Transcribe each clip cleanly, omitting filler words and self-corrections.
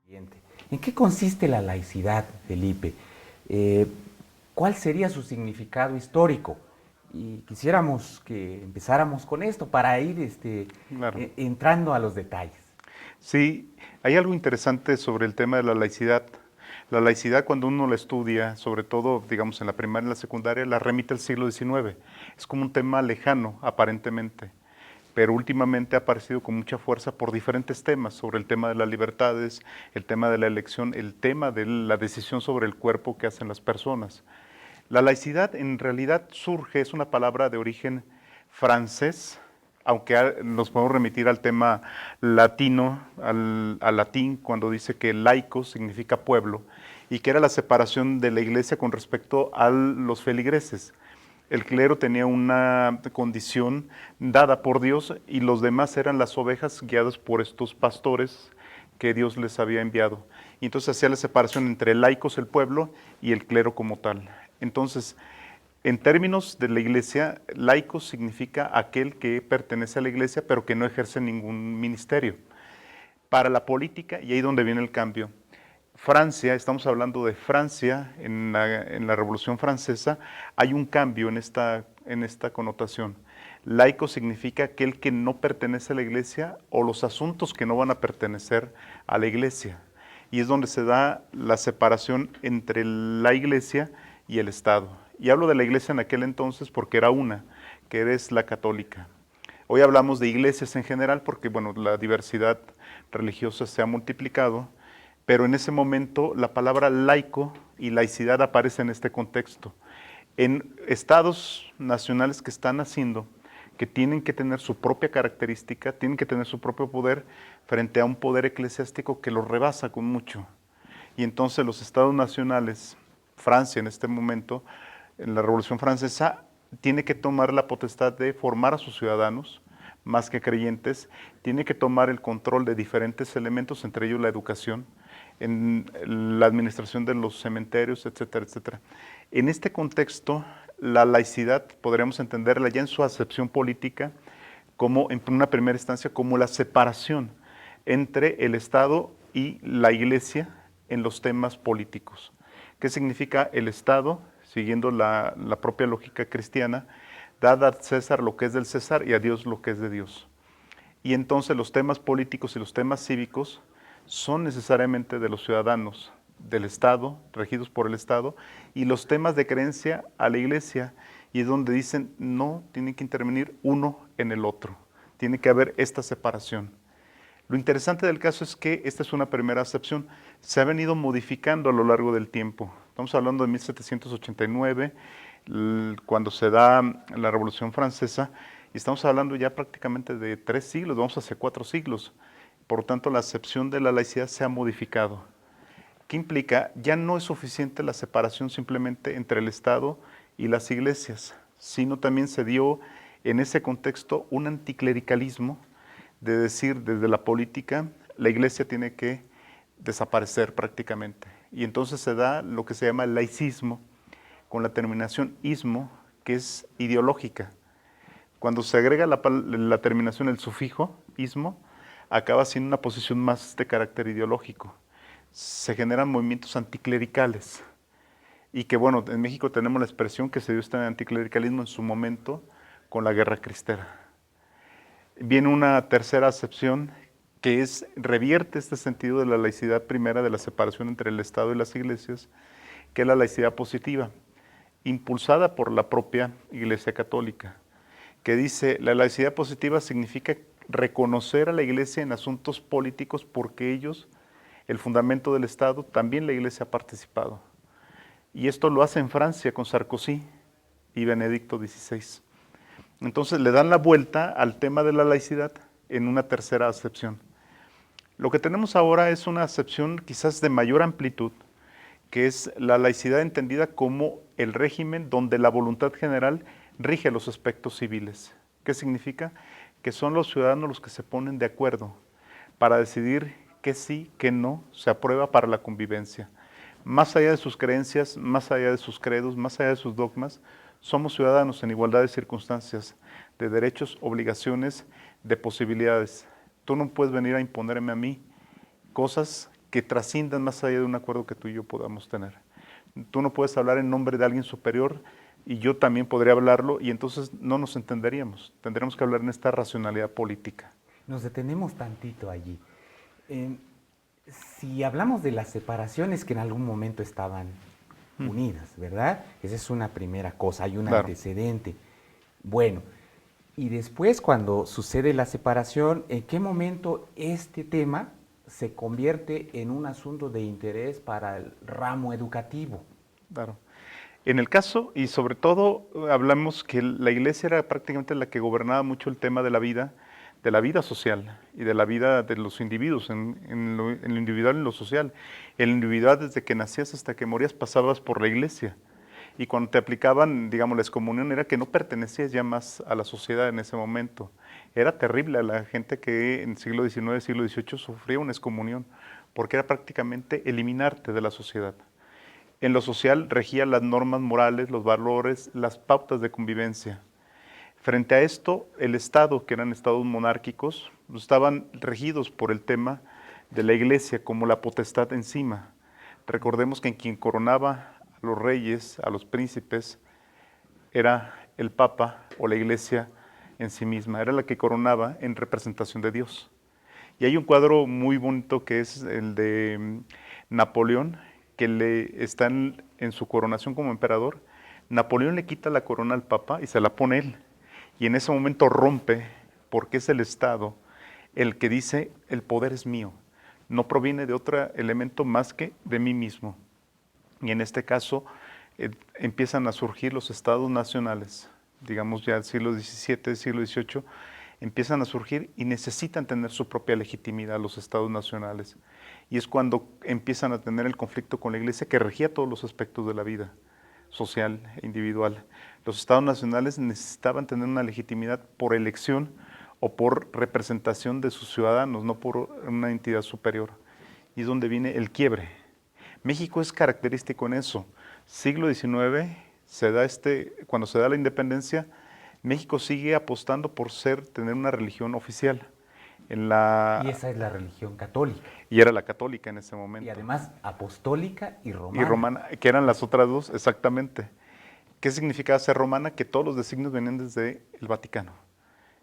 Siguiente. ¿En qué consiste la laicidad, Felipe? Eh, ¿Cuál sería su significado histórico? Y quisiéramos que empezáramos con esto para ir Claro. entrando a los detalles. Sí, hay algo interesante sobre el tema de la laicidad. La laicidad, cuando uno la estudia, sobre todo, digamos, en la primaria y la secundaria, la remite al siglo XIX. Es como un tema lejano, aparentemente, pero últimamente ha aparecido con mucha fuerza por diferentes temas, sobre el tema de las libertades, el tema de la elección, el tema de la decisión sobre el cuerpo que hacen las personas. La laicidad en realidad surge, es una palabra de origen francés, aunque nos podemos remitir al tema latino, al latín, cuando dice que laico significa pueblo, y que era la separación de la iglesia con respecto a los feligreses. El clero tenía una condición dada por Dios y los demás eran las ovejas guiadas por estos pastores que Dios les había enviado. Y entonces hacía la separación entre laicos, el pueblo, y el clero como tal. Entonces, en términos de la iglesia, laico significa aquel que pertenece a la iglesia pero que no ejerce ningún ministerio. Para la política, y ahí donde viene el cambio, Francia, estamos hablando de Francia, en la Revolución Francesa, hay un cambio en esta connotación. Laico significa aquel que no pertenece a la iglesia o los asuntos que no van a pertenecer a la iglesia. Y es donde se da la separación entre la iglesia y el Estado. Y hablo de la iglesia en aquel entonces porque era una, que es la católica. Hoy hablamos de iglesias en general porque, bueno, la diversidad religiosa se ha multiplicado, pero en ese momento la palabra laico y laicidad aparece en este contexto. En estados nacionales que están naciendo, que tienen que tener su propia característica, tienen que tener su propio poder frente a un poder eclesiástico que los rebasa con mucho. Y entonces los estados nacionales, Francia en este momento, en la Revolución Francesa, tiene que tomar la potestad de formar a sus ciudadanos, más que creyentes, tiene que tomar el control de diferentes elementos, entre ellos la educación, en la administración de los cementerios, etcétera, etcétera. En este contexto, la laicidad podríamos entenderla ya en su acepción política como, en una primera instancia, como la separación entre el Estado y la Iglesia en los temas políticos. ¿Qué significa el Estado? Siguiendo la propia lógica cristiana, dad a César lo que es del César y a Dios lo que es de Dios. Y entonces los temas políticos y los temas cívicos son necesariamente de los ciudadanos, del Estado, regidos por el Estado, y los temas de creencia a la Iglesia, y es donde dicen, no, tiene que intervenir uno en el otro, tiene que haber esta separación. Lo interesante del caso es que esta es una primera acepción, se ha venido modificando a lo largo del tiempo. Estamos hablando de 1789, cuando se da la Revolución Francesa, y estamos hablando ya prácticamente de 3 siglos, vamos hacia 4 siglos. Por lo tanto, la acepción de la laicidad se ha modificado. ¿Qué implica? Ya no es suficiente la separación simplemente entre el Estado y las iglesias, sino también se dio en ese contexto un anticlericalismo de decir desde la política, la iglesia tiene que desaparecer prácticamente. Y entonces se da lo que se llama el laicismo, con la terminación ismo, que es ideológica. Cuando se agrega la terminación, el sufijo, ismo, acaba siendo una posición más de carácter ideológico. Se generan movimientos anticlericales. Y que bueno, en México tenemos la expresión que se dio este anticlericalismo en su momento con la Guerra Cristera. Viene una tercera acepción que revierte este sentido de la laicidad primera, de la separación entre el Estado y las iglesias, que es la laicidad positiva, impulsada por la propia Iglesia Católica, que dice, la laicidad positiva significa reconocer a la Iglesia en asuntos políticos porque ellos, el fundamento del Estado, también la Iglesia ha participado. Y esto lo hace en Francia con Sarkozy y Benedicto XVI. Entonces le dan la vuelta al tema de la laicidad en una tercera acepción. Lo que tenemos ahora es una acepción quizás de mayor amplitud, que es la laicidad entendida como el régimen donde la voluntad general rige los aspectos civiles. ¿Qué significa? Que son los ciudadanos los que se ponen de acuerdo para decidir qué sí, qué no se aprueba para la convivencia. Más allá de sus creencias, más allá de sus credos, más allá de sus dogmas, somos ciudadanos en igualdad de circunstancias, de derechos, obligaciones, de posibilidades. Tú no puedes venir a imponerme a mí cosas que trasciendan más allá de un acuerdo que tú y yo podamos tener. Tú no puedes hablar en nombre de alguien superior y yo también podría hablarlo y entonces no nos entenderíamos. Tendríamos que hablar en esta racionalidad política. Nos detenemos tantito allí. Si hablamos de las separaciones que en algún momento estaban unidas, ¿verdad? Esa es una primera cosa, hay un antecedente. Bueno, y después cuando sucede la separación, ¿en qué momento este tema se convierte en un asunto de interés para el ramo educativo? Claro. En el caso, y sobre todo, hablamos que la iglesia era prácticamente la que gobernaba mucho el tema de la vida social y de la vida de los individuos, en lo individual y en lo social. El individual, desde que nacías hasta que morías, pasabas por la iglesia. Y cuando te aplicaban, digamos, la excomunión, era que no pertenecías ya más a la sociedad en ese momento. Era terrible a la gente que en siglo XIX, siglo XVIII sufría una excomunión, porque era prácticamente eliminarte de la sociedad. En lo social regían las normas morales, los valores, las pautas de convivencia. Frente a esto, el Estado, que eran estados monárquicos, estaban regidos por el tema de la iglesia como la potestad encima. Recordemos que quien coronaba a los reyes, a los príncipes, era el Papa o la iglesia en sí misma, era la que coronaba en representación de Dios. Y hay un cuadro muy bonito que es el de Napoleón, que está en su coronación como emperador. Napoleón le quita la corona al Papa y se la pone él. Y en ese momento rompe, porque es el Estado el que dice, el poder es mío, no proviene de otro elemento más que de mí mismo. Y en este caso empiezan a surgir los estados nacionales, digamos ya del siglo XVII, siglo XVIII, empiezan a surgir y necesitan tener su propia legitimidad los estados nacionales. Y es cuando empiezan a tener el conflicto con la iglesia que regía todos los aspectos de la vida social e individual. Los estados nacionales necesitaban tener una legitimidad por elección o por representación de sus ciudadanos, no por una entidad superior. Y es donde viene el quiebre. México es característico en eso. Siglo XIX, cuando se da la independencia, México sigue apostando por tener una religión oficial. Y esa es la religión católica. Y era la católica en ese momento. Y además apostólica y romana. Y romana, que eran las otras dos, exactamente. ¿Qué significaba ser romana? Que todos los designios venían desde el Vaticano.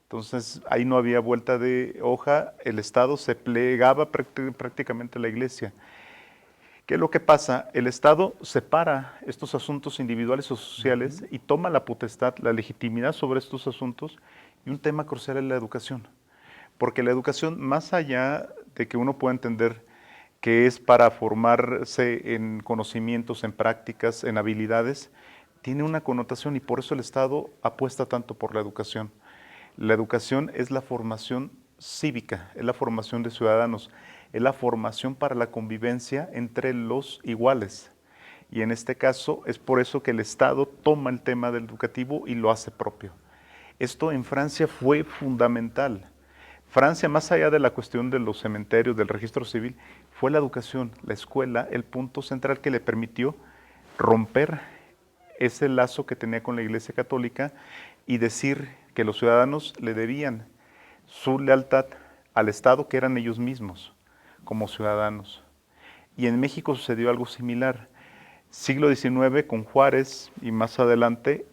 Entonces, ahí no había vuelta de hoja, el Estado se plegaba prácticamente a la iglesia. ¿Qué es lo que pasa? El Estado separa estos asuntos individuales o sociales y toma la potestad, la legitimidad sobre estos asuntos, y un tema crucial es la educación. Porque la educación, más allá de que uno pueda entender que es para formarse en conocimientos, en prácticas, en habilidades, tiene una connotación y por eso el Estado apuesta tanto por la educación. La educación es la formación cívica, es la formación de ciudadanos, es la formación para la convivencia entre los iguales. Y en este caso es por eso que el Estado toma el tema del educativo y lo hace propio. Esto en Francia fue fundamental. Francia, más allá de la cuestión de los cementerios, del registro civil, fue la educación, la escuela, el punto central que le permitió romper ese lazo que tenía con la Iglesia Católica y decir que los ciudadanos le debían su lealtad al Estado, que eran ellos mismos, como ciudadanos. Y en México sucedió algo similar. Siglo XIX, con Juárez y más adelante,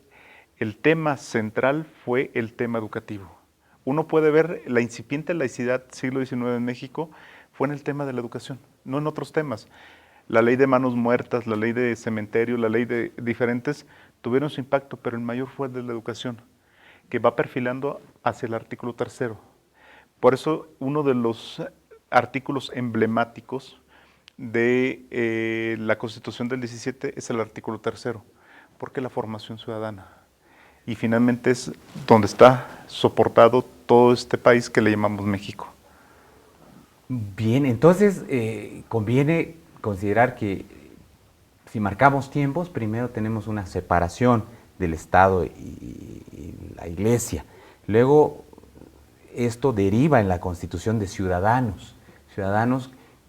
el tema central fue el tema educativo. Uno puede ver la incipiente laicidad siglo XIX en México fue en el tema de la educación, no en otros temas. La ley de manos muertas, la ley de cementerio, la ley de diferentes tuvieron su impacto, pero el mayor fue el de la educación, que va perfilando hacia el artículo 3. Por eso uno de los artículos emblemáticos de la Constitución del 17 es el artículo 3, porque la formación ciudadana. Y finalmente es donde está soportado todo este país que le llamamos México. Bien, entonces conviene considerar que si marcamos tiempos, primero tenemos una separación del Estado y la Iglesia. Luego esto deriva en la constitución de ciudadanos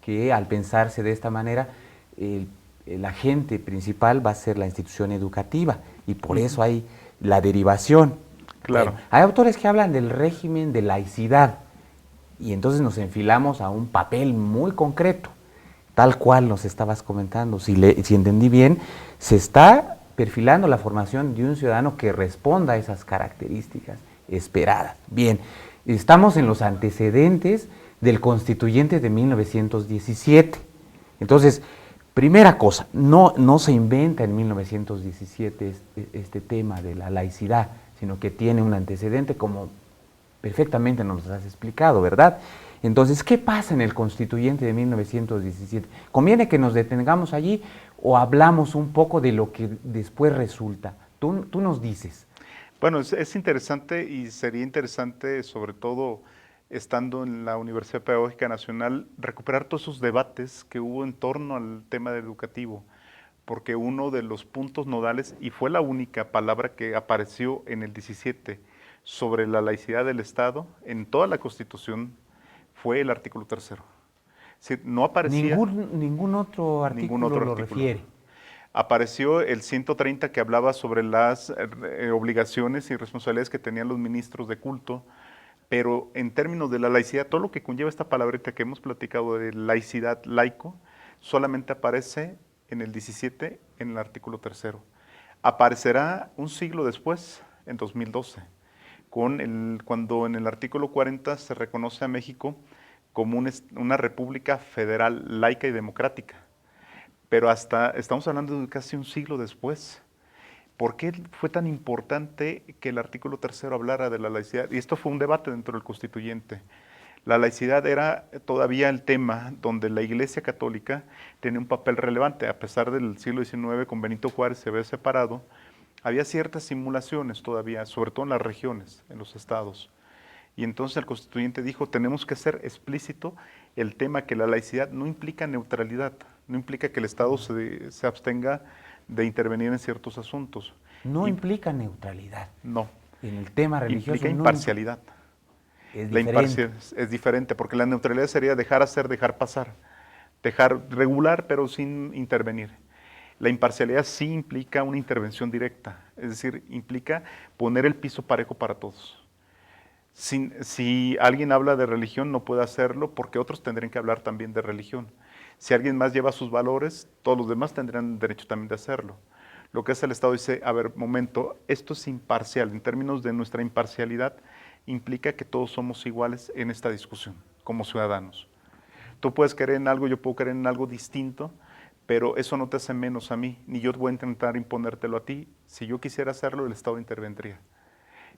que al pensarse de esta manera, el agente principal va a ser la institución educativa y por eso hay la derivación. Claro. Hay autores que hablan del régimen de laicidad y entonces nos enfilamos a un papel muy concreto, tal cual nos estabas comentando. Si entendí bien, se está perfilando la formación de un ciudadano que responda a esas características esperadas. Bien, estamos en los antecedentes del constituyente de 1917. Entonces, primera cosa, no se inventa en 1917 este tema de la laicidad, sino que tiene un antecedente como perfectamente nos has explicado, ¿verdad? Entonces, ¿qué pasa en el constituyente de 1917? ¿Conviene que nos detengamos allí o hablamos un poco de lo que después resulta? Tú nos dices. Bueno, es interesante y sería interesante, sobre todo estando en la Universidad Pedagógica Nacional, recuperar todos esos debates que hubo en torno al tema educativo, porque uno de los puntos nodales, y fue la única palabra que apareció en el 17 sobre la laicidad del Estado, en toda la Constitución, fue el artículo tercero. Es decir, no aparecía Ningún otro ningún artículo otro lo artículo. refiere. Apareció el 130 que hablaba sobre las obligaciones y responsabilidades que tenían los ministros de culto, pero en términos de la laicidad, todo lo que conlleva esta palabrita que hemos platicado de laicidad, laico, solamente aparece en el 17, en el artículo tercero. Aparecerá un siglo después, en 2012, cuando en el artículo 40 se reconoce a México como una república federal laica y democrática. Pero estamos hablando de casi un siglo después. ¿Por qué fue tan importante que el artículo tercero hablara de la laicidad? Y esto fue un debate dentro del constituyente. La laicidad era todavía el tema donde la Iglesia Católica tenía un papel relevante. A pesar del siglo XIX, con Benito Juárez se había separado, había ciertas simulaciones todavía, sobre todo en las regiones, en los estados. Y entonces el constituyente dijo, tenemos que hacer explícito el tema que la laicidad no implica neutralidad, no implica que el Estado se abstenga de intervenir en ciertos asuntos. No implica neutralidad. No, En el tema religioso implica imparcialidad. es La diferente. imparcialidad es diferente, porque la neutralidad sería dejar hacer, dejar pasar, dejar regular pero sin intervenir. La imparcialidad sí implica una intervención directa, es decir, implica poner el piso parejo para todos. Si alguien habla de religión no puede hacerlo porque otros tendrían que hablar también de religión. Si alguien más lleva sus valores, todos los demás tendrían derecho también de hacerlo. Lo que es el Estado dice, a ver, momento, esto es imparcial. En términos de nuestra imparcialidad, implica que todos somos iguales en esta discusión, como ciudadanos. Tú puedes creer en algo, yo puedo creer en algo distinto, pero eso no te hace menos a mí, ni yo voy a intentar imponértelo a ti. Si yo quisiera hacerlo, el Estado intervendría.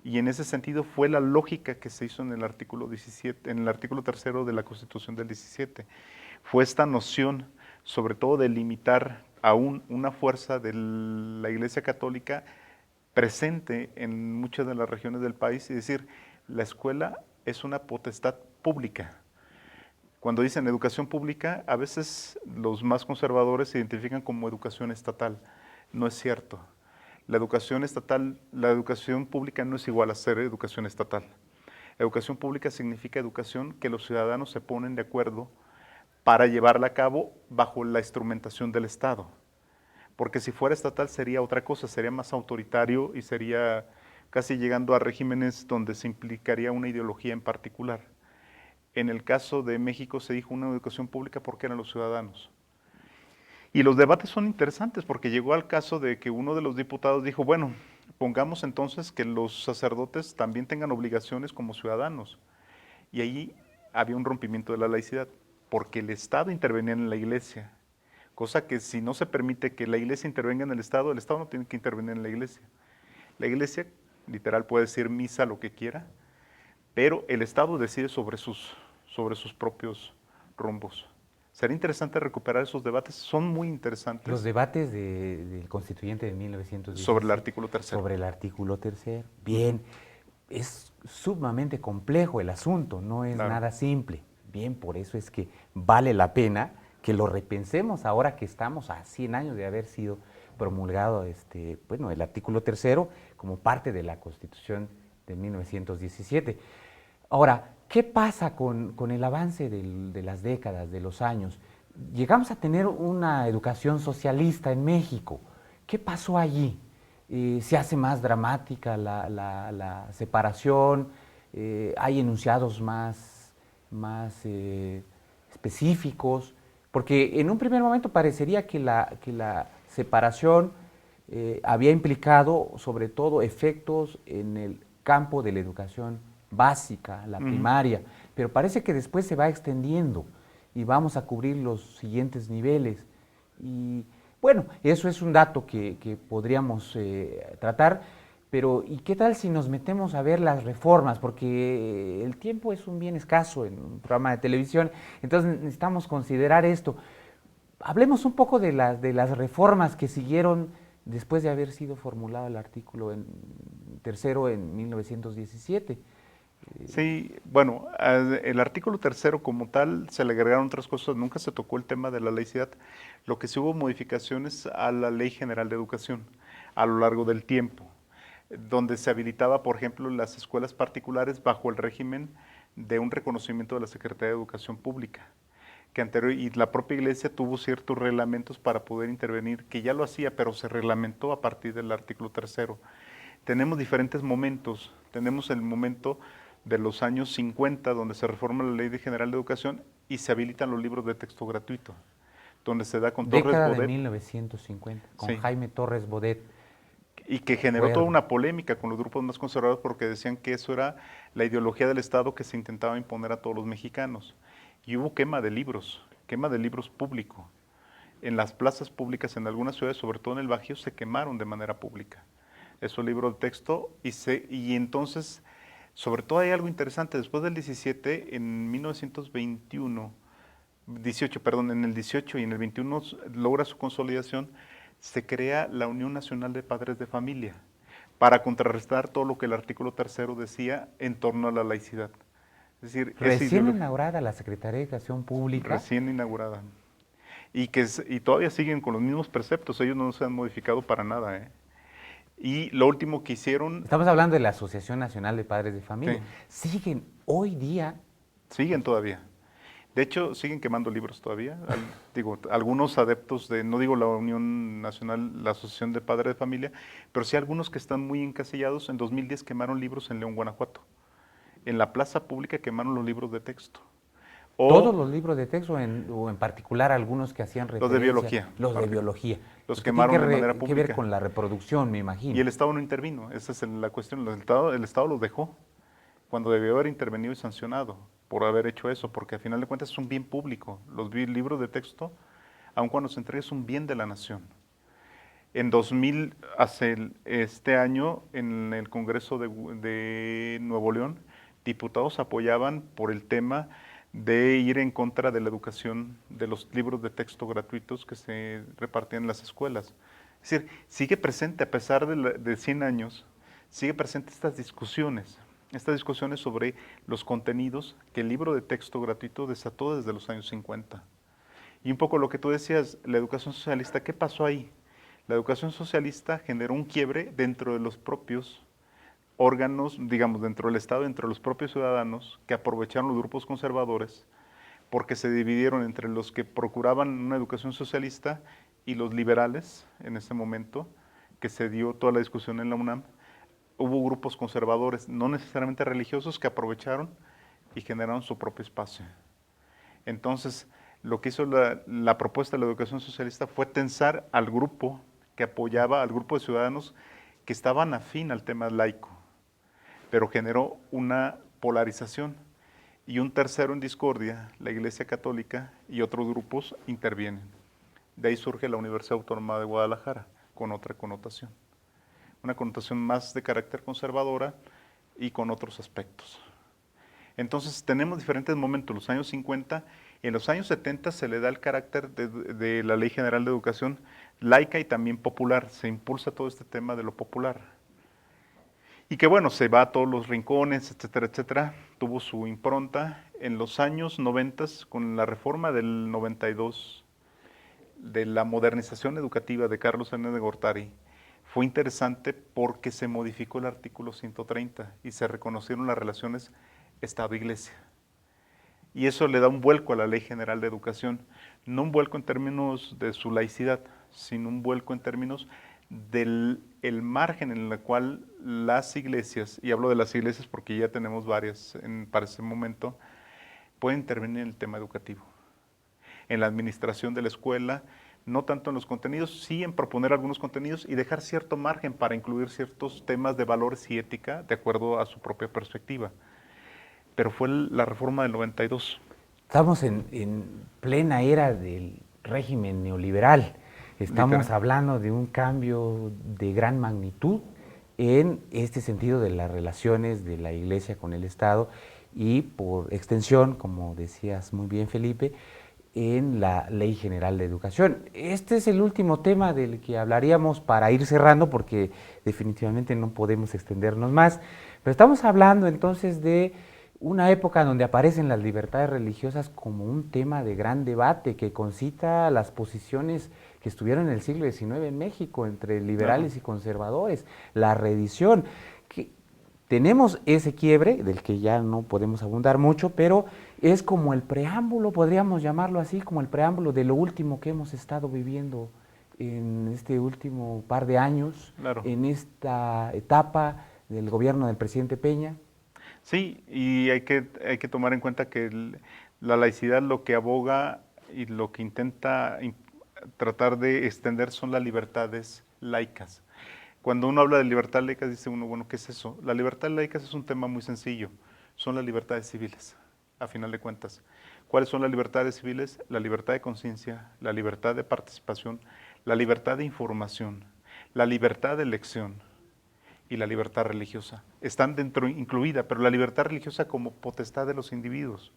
Y en ese sentido fue la lógica que se hizo en el artículo 17, en el artículo tercero de la Constitución del 17. Fue esta noción, sobre todo de limitar aún una fuerza de la Iglesia Católica presente en muchas de las regiones del país y decir, la escuela es una potestad pública. Cuando dicen educación pública, a veces los más conservadores se identifican como educación estatal. No es cierto. La educación estatal, la educación pública no es igual a ser educación estatal. Educación pública significa educación que los ciudadanos se ponen de acuerdo para llevarla a cabo bajo la instrumentación del Estado. Porque si fuera estatal sería otra cosa, sería más autoritario y sería casi llegando a regímenes donde se implicaría una ideología en particular. En el caso de México se dijo una educación pública porque eran los ciudadanos. Y los debates son interesantes porque llegó al caso de que uno de los diputados dijo, bueno, pongamos entonces que los sacerdotes también tengan obligaciones como ciudadanos. Y ahí había un rompimiento de la laicidad, porque el Estado intervenía en la iglesia, cosa que si no se permite que la iglesia intervenga en el Estado no tiene que intervenir en la iglesia. La iglesia, literal, puede decir misa lo que quiera, pero el Estado decide sobre sus propios rumbos. Sería interesante recuperar esos debates, son muy interesantes. Los debates del constituyente de 1917 sobre el artículo tercero. Sobre el artículo tercero. Bien, es sumamente complejo el asunto, no es nada simple. Bien, por eso es que vale la pena que lo repensemos ahora que estamos a 100 años de haber sido promulgado el artículo tercero como parte de la Constitución de 1917. Ahora, ¿qué pasa con el avance de las décadas, de los años? Llegamos a tener una educación socialista en México. ¿Qué pasó allí? ¿Se hace más dramática la separación? ¿Hay enunciados más específicos? Porque en un primer momento parecería que la separación había implicado sobre todo efectos en el campo de la educación básica, la Ujú. primaria, pero parece que después se va extendiendo y vamos a cubrir los siguientes niveles. Y bueno, eso es un dato que podríamos tratar, pero ¿y qué tal si nos metemos a ver las reformas? Porque el tiempo es un bien escaso en un programa de televisión, entonces necesitamos considerar esto. Hablemos un poco de las reformas que siguieron después de haber sido formulado el artículo tercero en 1917. Sí, bueno, el artículo tercero como tal se le agregaron otras cosas, nunca se tocó el tema de la laicidad. Lo que sí hubo modificaciones a la Ley General de Educación a lo largo del tiempo, donde se habilitaba, por ejemplo, las escuelas particulares bajo el régimen de un reconocimiento de la Secretaría de Educación Pública, que anterior, y la propia iglesia tuvo ciertos reglamentos para poder intervenir, que ya lo hacía, pero se reglamentó a partir del artículo tercero. Tenemos diferentes momentos. Tenemos el momento de los años 50, donde se reforma la Ley General de Educación y se habilitan los libros de texto gratuito, donde se da con Torres Década de Bodet, 1950, con sí, Jaime Torres Bodet, y que generó toda recuerdo. una polémica con los grupos más conservadores porque decían que eso era la ideología del Estado que se intentaba imponer a todos los mexicanos. Y hubo quema de libros público. En las plazas públicas, en algunas ciudades, sobre todo en el Bajío, se quemaron de manera pública esos libros de texto y entonces, sobre todo hay algo interesante, después del 17, en 1921, 18, perdón, en el 18 y en el 21 logra su consolidación, se crea la Unión Nacional de Padres de Familia para contrarrestar todo lo que el artículo tercero decía en torno a la laicidad. Es decir, esa Recién ideología inaugurada la Secretaría de Educación Pública. recién inaugurada. Y todavía siguen con los mismos preceptos, ellos no se han modificado para nada, ¿eh? Y lo último que hicieron, Estamos hablando de la Asociación Nacional de Padres de sí, Familia. Siguen hoy día. siguen todavía. De hecho, siguen quemando libros todavía. Digo, algunos adeptos de, no digo la Unión Nacional, la Asociación de Padres de Familia, pero sí algunos que están muy encasillados. En 2010 quemaron libros en León, Guanajuato. En la plaza pública quemaron los libros de texto. Todos O los libros de texto, o en particular algunos que hacían los de referencia, biología, los de biología, los los que tienen quemaron de manera que ver pública. con la reproducción, me Y imagino. el Estado no intervino. Esa es la cuestión. El Estado los dejó cuando debió haber intervenido y sancionado por haber hecho eso, porque al final de cuentas es un bien público. Los libros de texto, aun cuando se entrega, es un bien de la nación. En 2000, este año, en el Congreso de Nuevo León, diputados apoyaban por el tema de ir en contra de la educación de los libros de texto gratuitos que se repartían en las escuelas. Es decir, sigue presente, a pesar de 100 años, sigue presente estas discusiones sobre los contenidos que el libro de texto gratuito desató desde los años 50. Y un poco lo que tú decías, la educación socialista, ¿qué pasó ahí? La educación socialista generó un quiebre dentro de los propios órganos, digamos, dentro del Estado, dentro de los propios ciudadanos, que aprovecharon los grupos conservadores, porque se dividieron entre los que procuraban una educación socialista y los liberales en ese momento, que se dio toda la discusión en la UNAM. Hubo grupos conservadores, no necesariamente religiosos, que aprovecharon y generaron su propio espacio. Entonces, lo que hizo la propuesta de la educación socialista fue tensar al grupo que apoyaba, al grupo de ciudadanos que estaban afín al tema laico, pero generó una polarización. Y un tercero en discordia, la Iglesia Católica y otros grupos intervienen. De ahí surge la Universidad Autónoma de Guadalajara, con otra connotación. Una connotación más de carácter conservadora y con otros aspectos. Entonces tenemos diferentes momentos, los años 50, y en los años 70 se le da el carácter de la Ley General de Educación laica y también popular, se impulsa todo este tema de lo popular. Y que bueno, se va a todos los rincones, etcétera, etcétera, tuvo su impronta. En los años 90, con la reforma del 92, de la modernización educativa de Carlos Salinas de Gortari, fue interesante porque se modificó el artículo 130 y se reconocieron las relaciones Estado-Iglesia. Y eso le da un vuelco a la Ley General de Educación, no un vuelco en términos de su laicidad, sino un vuelco en términos del el margen en el cual las iglesias, y hablo de las iglesias porque ya tenemos varias para ese momento, pueden intervenir en el tema educativo. en la administración de la escuela, no tanto en los contenidos, sí en proponer algunos contenidos y dejar cierto margen para incluir ciertos temas de valores y ética de acuerdo a su propia perspectiva. Pero fue la reforma del 92. Estamos en plena era del régimen neoliberal. Estamos Literal. hablando de un cambio de gran magnitud en este sentido de las relaciones de la Iglesia con el Estado y por extensión, como decías muy bien Felipe, en la Ley General de Educación. Este es el último tema del que hablaríamos para ir cerrando porque definitivamente no podemos extendernos más, pero estamos hablando entonces de una época donde aparecen las libertades religiosas como un tema de gran debate que concita las posiciones que estuvieron en el siglo XIX en México entre liberales y conservadores, la reedición. Que tenemos ese quiebre del que ya no podemos abundar mucho, pero es como el preámbulo, podríamos llamarlo así, como el preámbulo de lo último que hemos estado viviendo en este último par de años, Claro. en esta etapa del gobierno del presidente Peña. Sí, y hay que tomar en cuenta que la laicidad lo que aboga y lo que intenta tratar de extender son las libertades laicas. Cuando uno habla de libertad laica, dice uno, bueno, ¿qué es eso? La libertad laica es un tema muy sencillo, son las libertades civiles, a final de cuentas. ¿Cuáles son las libertades civiles? La libertad de conciencia, la libertad de participación, la libertad de información, la libertad de elección y la libertad religiosa. Están dentro incluida, pero la libertad religiosa como potestad de los individuos.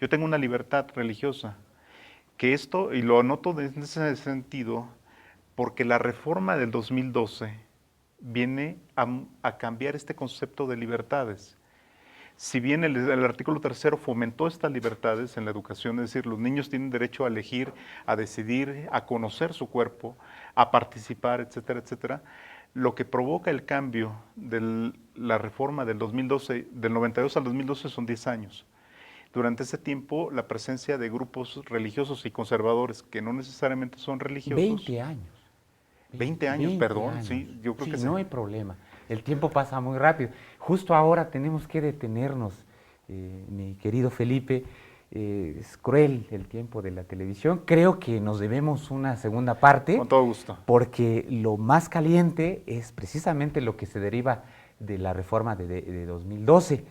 Yo tengo una libertad religiosa, que esto, y lo anoto en ese sentido, porque la reforma del 2012 viene a cambiar este concepto de libertades. Si bien el artículo 3 fomentó estas libertades en la educación, es decir, los niños tienen derecho a elegir, a decidir, a conocer su cuerpo, a participar, etcétera, etcétera, lo que provoca el cambio de la reforma del 2012, del 92 al 2012 son 10 años. Durante ese tiempo, la presencia de grupos religiosos y conservadores que no necesariamente son religiosos. 20 años. 20 años, 20 perdón, años. sí, yo creo Sí, que sí. no hay problema. El tiempo pasa muy rápido. Justo ahora tenemos que detenernos, mi querido Felipe. Es cruel el tiempo de la televisión. Creo que nos debemos una segunda parte. Con todo gusto. Porque lo más caliente es precisamente lo que se deriva de la reforma de 2012.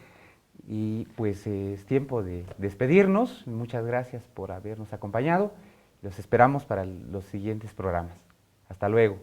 Y pues es tiempo de despedirnos. Muchas gracias por habernos acompañado. Los esperamos para los siguientes programas. Hasta luego.